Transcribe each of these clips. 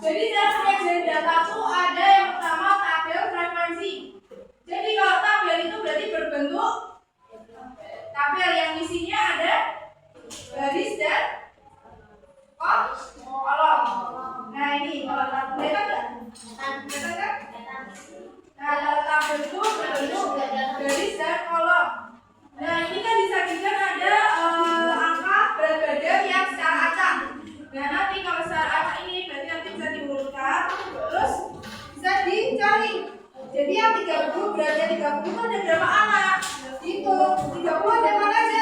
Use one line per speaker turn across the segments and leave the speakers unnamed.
Jadi cara penyajian data itu ada yang pertama tabel frekuensi. Jadi kalau tabel itu berarti berbentuk tabel yang isinya ada baris dan kolom. Nah ini kalau tabel kan? Nah kalau tabel itu berbentuk baris dan kolom. Nah ini kan disajikan ada angka berat badan yang secara acak. Nah nanti kalau secara acak ini berarti nanti bisa diurutkan, terus bisa dicari. Jadi yang 30 beratnya 30 itu ada berapa anak? Itu 30 ada mana aja?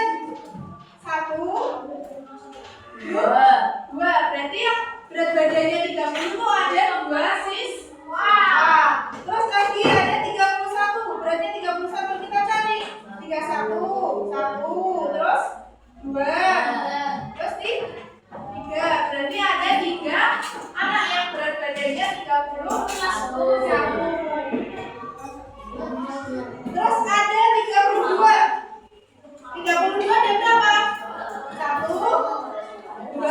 1, 2. Berarti yang berat badannya 30 itu ada 2 siswa. Terus lagi ada 31, beratnya 31 kita cari. 31, 1, terus 2, terus 3. Berarti ada 3 anak yang berat badannya 31. Terus ada 32. 32 ada berapa? 1, 2,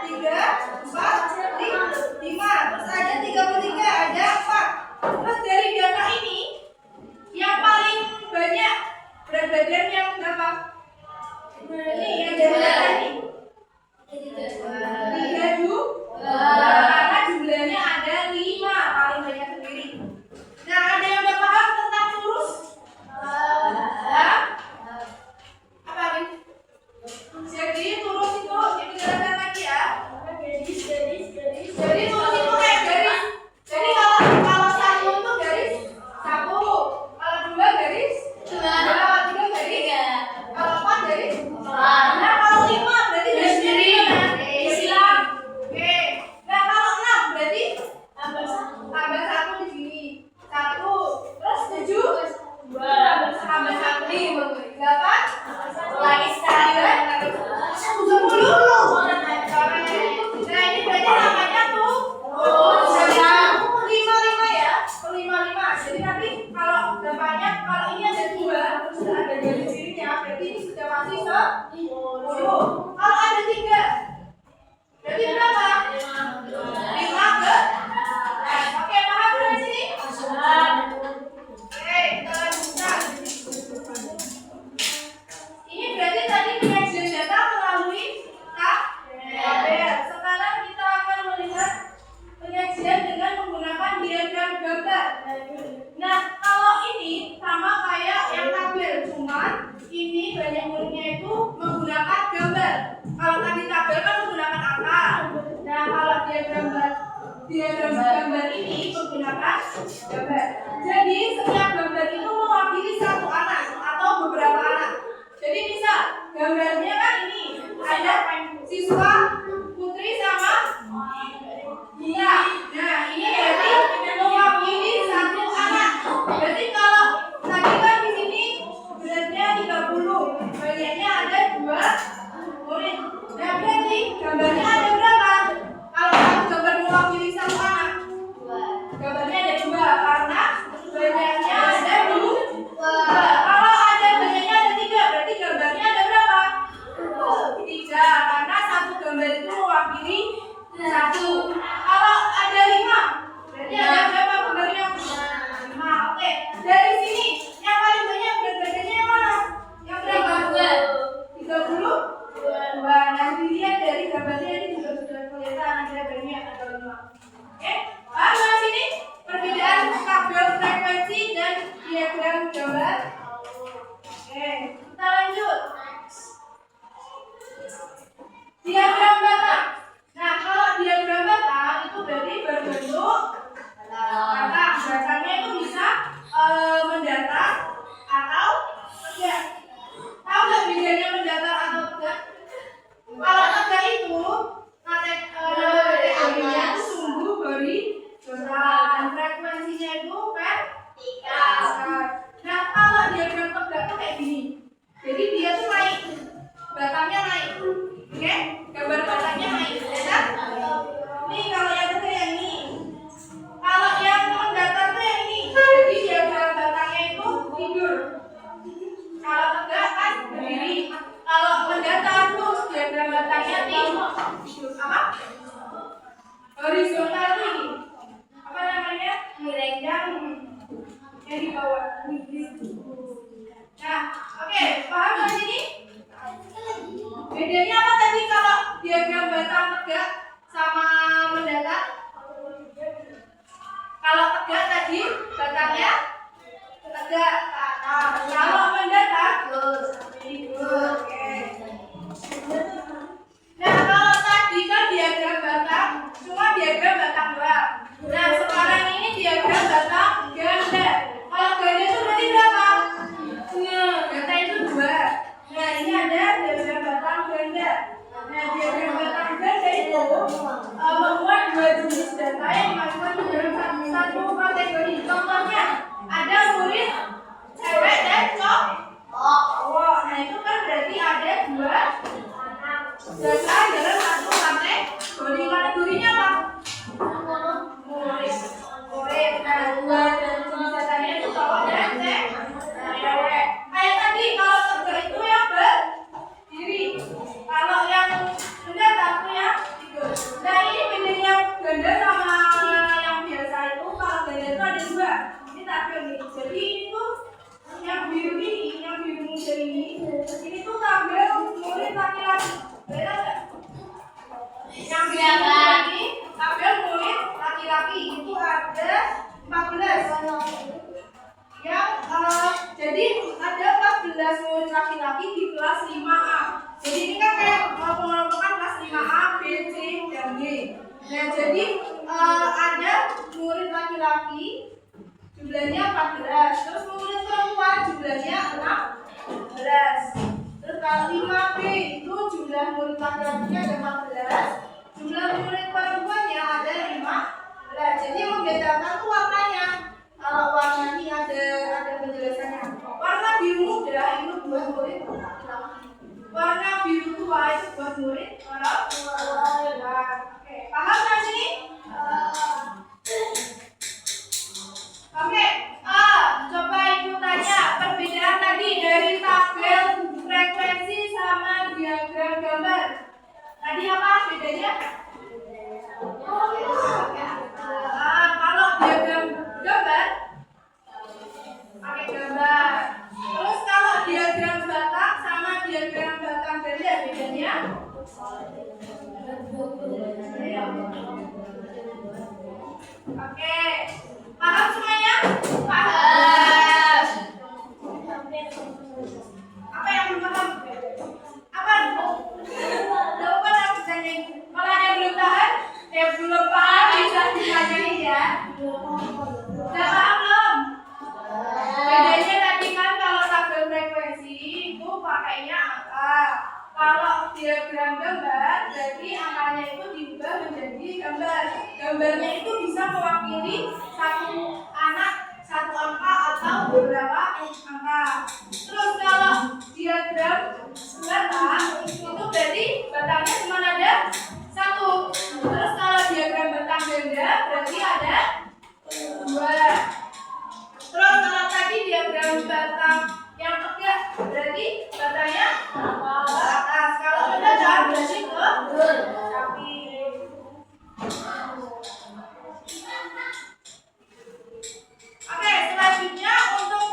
3, 4, 5. Terus ada 33, ada 4. Terus dari data ini yang paling banyak berat badan yang berapa? Ini yang dari data ini 32. Karena jumlahnya ada 5, paling banyak sendiri. Nah, ada yang udah paham tentang lurus? Apa ini? Jadi lurus itu dibicarakan lagi ya. Jadi lurus itu kayak garis. Jadi kalau 1 itu garis 1, kalau 2 garis 2, kalau 3 garis, kalau 4 garis 4. Nah kalau 5 berarti garis sendiri. Oke. Nah kalau 6 berarti tambah 1 di sini. 1, terus 7 tambah 1 nih, 8 lagi sekali 10. Nah ini berarti namanya tuh 5 ya, 5. Jadi nanti kalau depannya kalau ini ada 2 terus ada garis dirinya berarti ini sudah pasti 10. Kalau ada 3 berarti berapa? 5 ke. Oke, paham belum di sini? Oke, kita lanjutkan. Ini berarti tadi penyajian data melalui tabel. Sekarang kita akan melihat penyajian dengan menggunakan diagram gambar. Nah, kalau ini sama kayak yang tabel, cuman ini banyak muridnya itu menggunakan gambar. Kalau tadi tabel kan menggunakan angka. Nah, kalau diagram gambar ini menggunakan gambar. Jadi setiap gambar itu mewakili satu anak atau beberapa anak. Jadi misal gambarnya kan ini ada siswa putri sama dia. Nah ini berarti mewakili satu anak. Berarti kalau tadi kan di sini beratnya 30, banyaknya ada 2 murid. Nah berarti gambarnya ada berapa? Kalau satu gambar mewakili satu anak, gambarnya ada 2 karena banyaknya ada 2. Kalau ada banyaknya ada 3, berarti gambarnya ada berapa? 3 karena satu gambar itu mewakili 1. Kalau ada 5, berarti ada berapa gambarnya? 5. Oke, dari sini yang paling banyak berat badannya yang mana? Yang berapa? 32. Nah dilihat dari gambarnya ini juga sudah kelihatan ada banyak ada 5. Oke, paham sini perbedaan tabel frekuensi dan diagram gambar. Oke, kita lanjut. Diagram batang. Nah, kalau diagram batang itu berarti berbentuk batang. Batangnya itu bisa mendatar atau tegak. Tahu nggak bedanya mendatar atau tegak? Kalau tegak itu kategorinya itu sumbu horizontal dan frekuensinya itu vertikal. Nah, kalau diagram tegak itu kayak gini. Jadi dia tuh naik, batangnya naik. Oke, gambar batangnya naik. Ya, ini kalau yang tegak yang ini. Kalau yang mendatar tuh yang ini. Jadi diagram batangnya itu tidur. Kalau tegak kan berdiri. Kalau mendatar tuh diagram batangnya tidur. Apa? Horizontal tuh yang di bawah. Nah, oke, paham kan ini? Bedanya apa tadi kalau diagram batang tegak sama mendatar? Kalau tegak tadi batangnya tegak. Nah, kalau mendatar lurus. Oke. Nah, kalau tadi kan diagram batang, cuma diagram batang doang. Nah, sekarang ini diagram batang ganda. Kalau ganda itu berarti berapa? Nah, ganda itu 2. Nah, ini ada diagram batang ganda. Nah, diagram batang ganda itu memuat 2 jenis data yang dimasukkan ke dalam satu kategori. Contohnya, ada murid cewek dan cowok. Nah, itu kan berarti ada 2 data dalam satu kategori. Kategorinya apa? Murid. Nah, 2 dan jenis datanya itu cowok dan cewek. Kayak tadi kalau tegak itu yang berdiri. Kalau yang mendatar itu yang tidur. Nah, ini bedanya ganda sama yang biasa itu. Kalau ganda itu ada 2. Ini tabel nih. Jadi ini tuh yang biru ini, yang biru muda ini tuh tabel murid laki-laki. Beda nggak? Yang biru ini tabel murid laki-laki itu ada 14. Yang jadi ada 14 murid laki-laki di kelas 5A. Jadi ini kan kayak pengelompokan kelas 5A, B, C, dan D. Nah, jadi ada murid laki-laki jumlahnya 14. Terus murid perempuan jumlahnya 16. Terus kalau 5B itu jumlah murid laki-lakinya ada 14. Jumlah murid perempuannya ada 15. Jadi yang membedakan tuh warnanya. Kalau warna ini ada penjelasannya. Warna biru muda itu buat murid laki-laki. Warna biru tua itu buat murid perempuan. Oke, paham kan sini? Oke, coba ibu tanya perbedaan tadi dari tabel frekuensi sama diagram gambar. Tadi apa bedanya? Kalau diagram gambar pakai gambar. Terus kalau diagram batang sama diagram batang ganda bedanya? Oke, paham semuanya? Paham. Apa yang belum paham? Apa? Lupa aku tanyain. Kalau ada yang belum tahan, belum paham bisa ditanyain ya. Udah paham belum? Bedanya tadi kan kalau tabel frekuensi itu pakainya angka. Kalau diagram gambar, berarti angkanya itu diubah menjadi gambar. Gambarnya itu bisa mewakili satu anak, satu angka atau beberapa angka. Terus kalau diagram batang itu berarti batangnya cuma ada 1. Terus kalau diagram batang ganda berarti ada 2. Terus kalau tadi diagram batang yang tegak berarti batangnya atas. Kalau mendatar berarti ke samping. Oke, selanjutnya untuk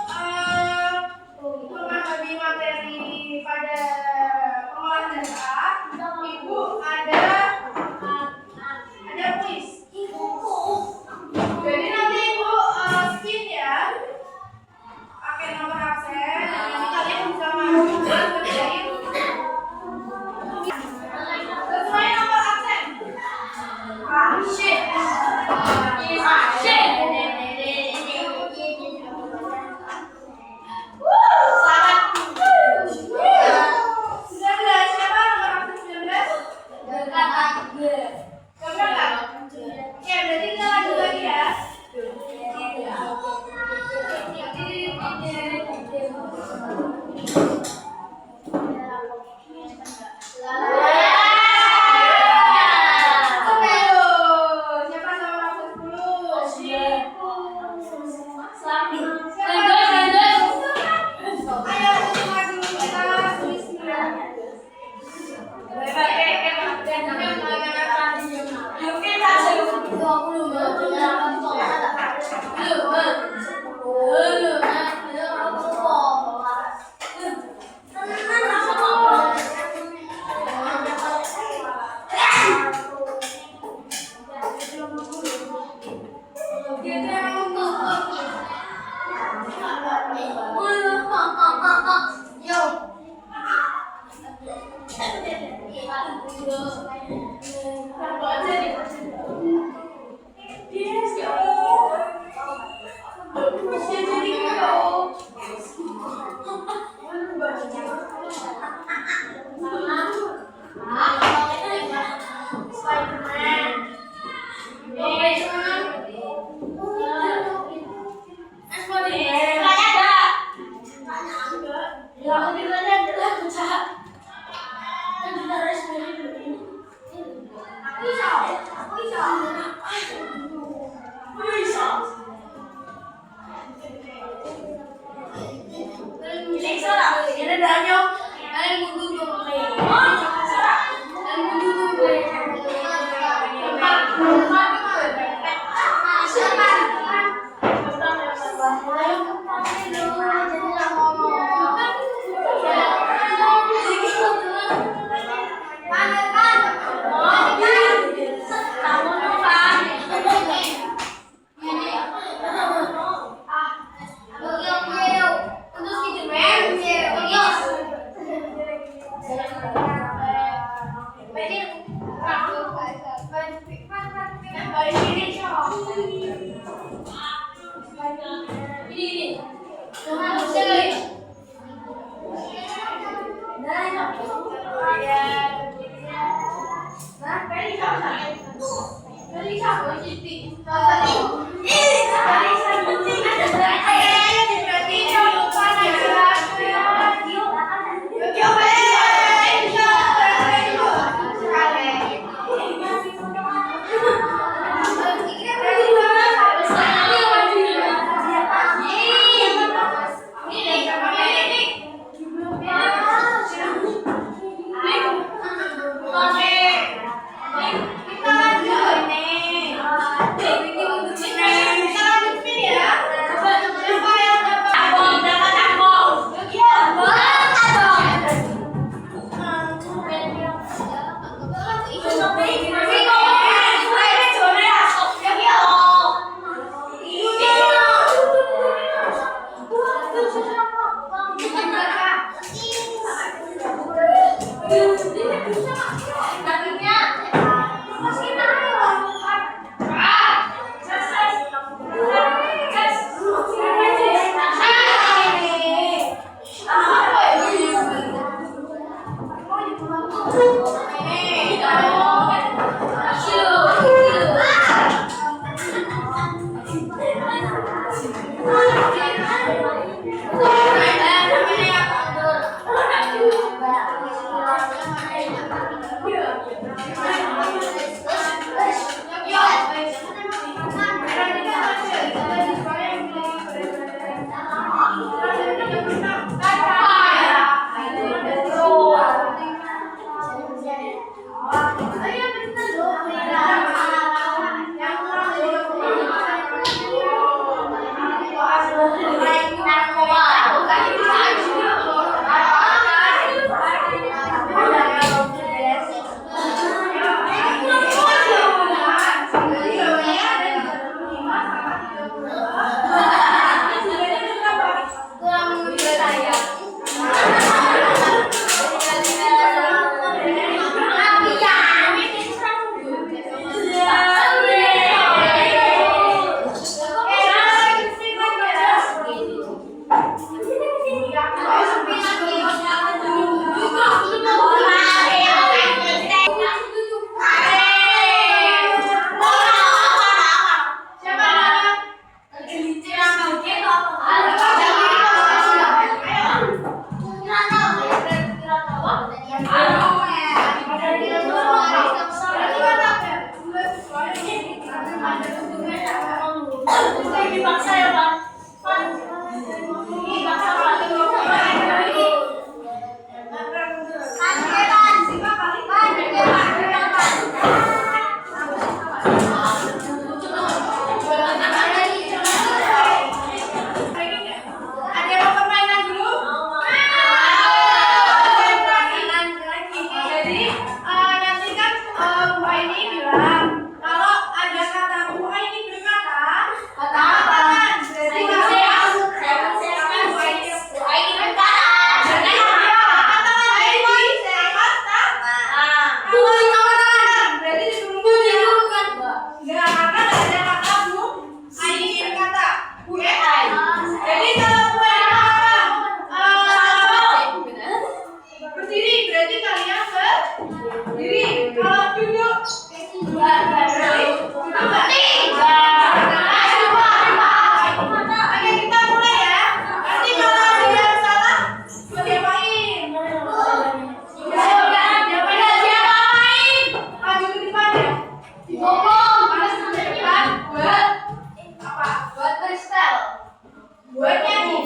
Berarti diturunkan ya? Enggak, karena nggak ada kata bu. Ini kata bu ai. Jadi kalau bu berdiri, berarti kalian berdiri. Kalau duduk, berarti Oke, kita mulai ya. Nanti kalau ada yang salah, diapain? Maju ke depan ya. Mana ke depan? Buat apa? Buat freestyle. Buat nyanyi.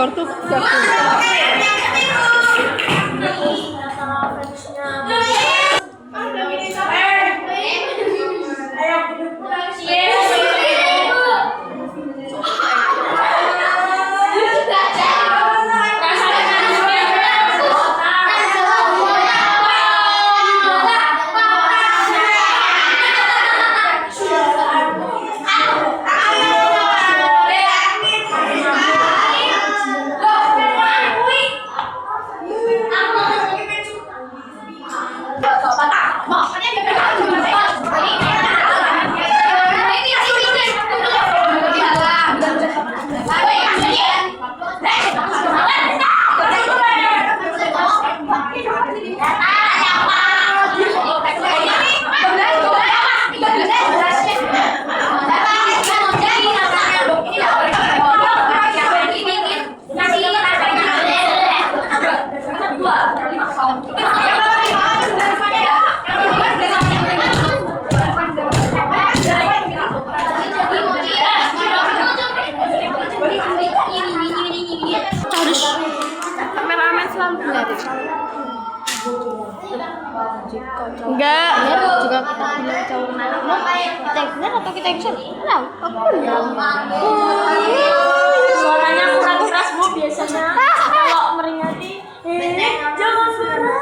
skor tuh 30.
Kameramen selalu ngeliatin.
Enggak.
Juga kita bilang cowok mana mau kita yang benar atau kita yang salah? Tahu. Aku bilang. Suaranya kurang keras bu biasanya. Kalau meringati. Jangan suara.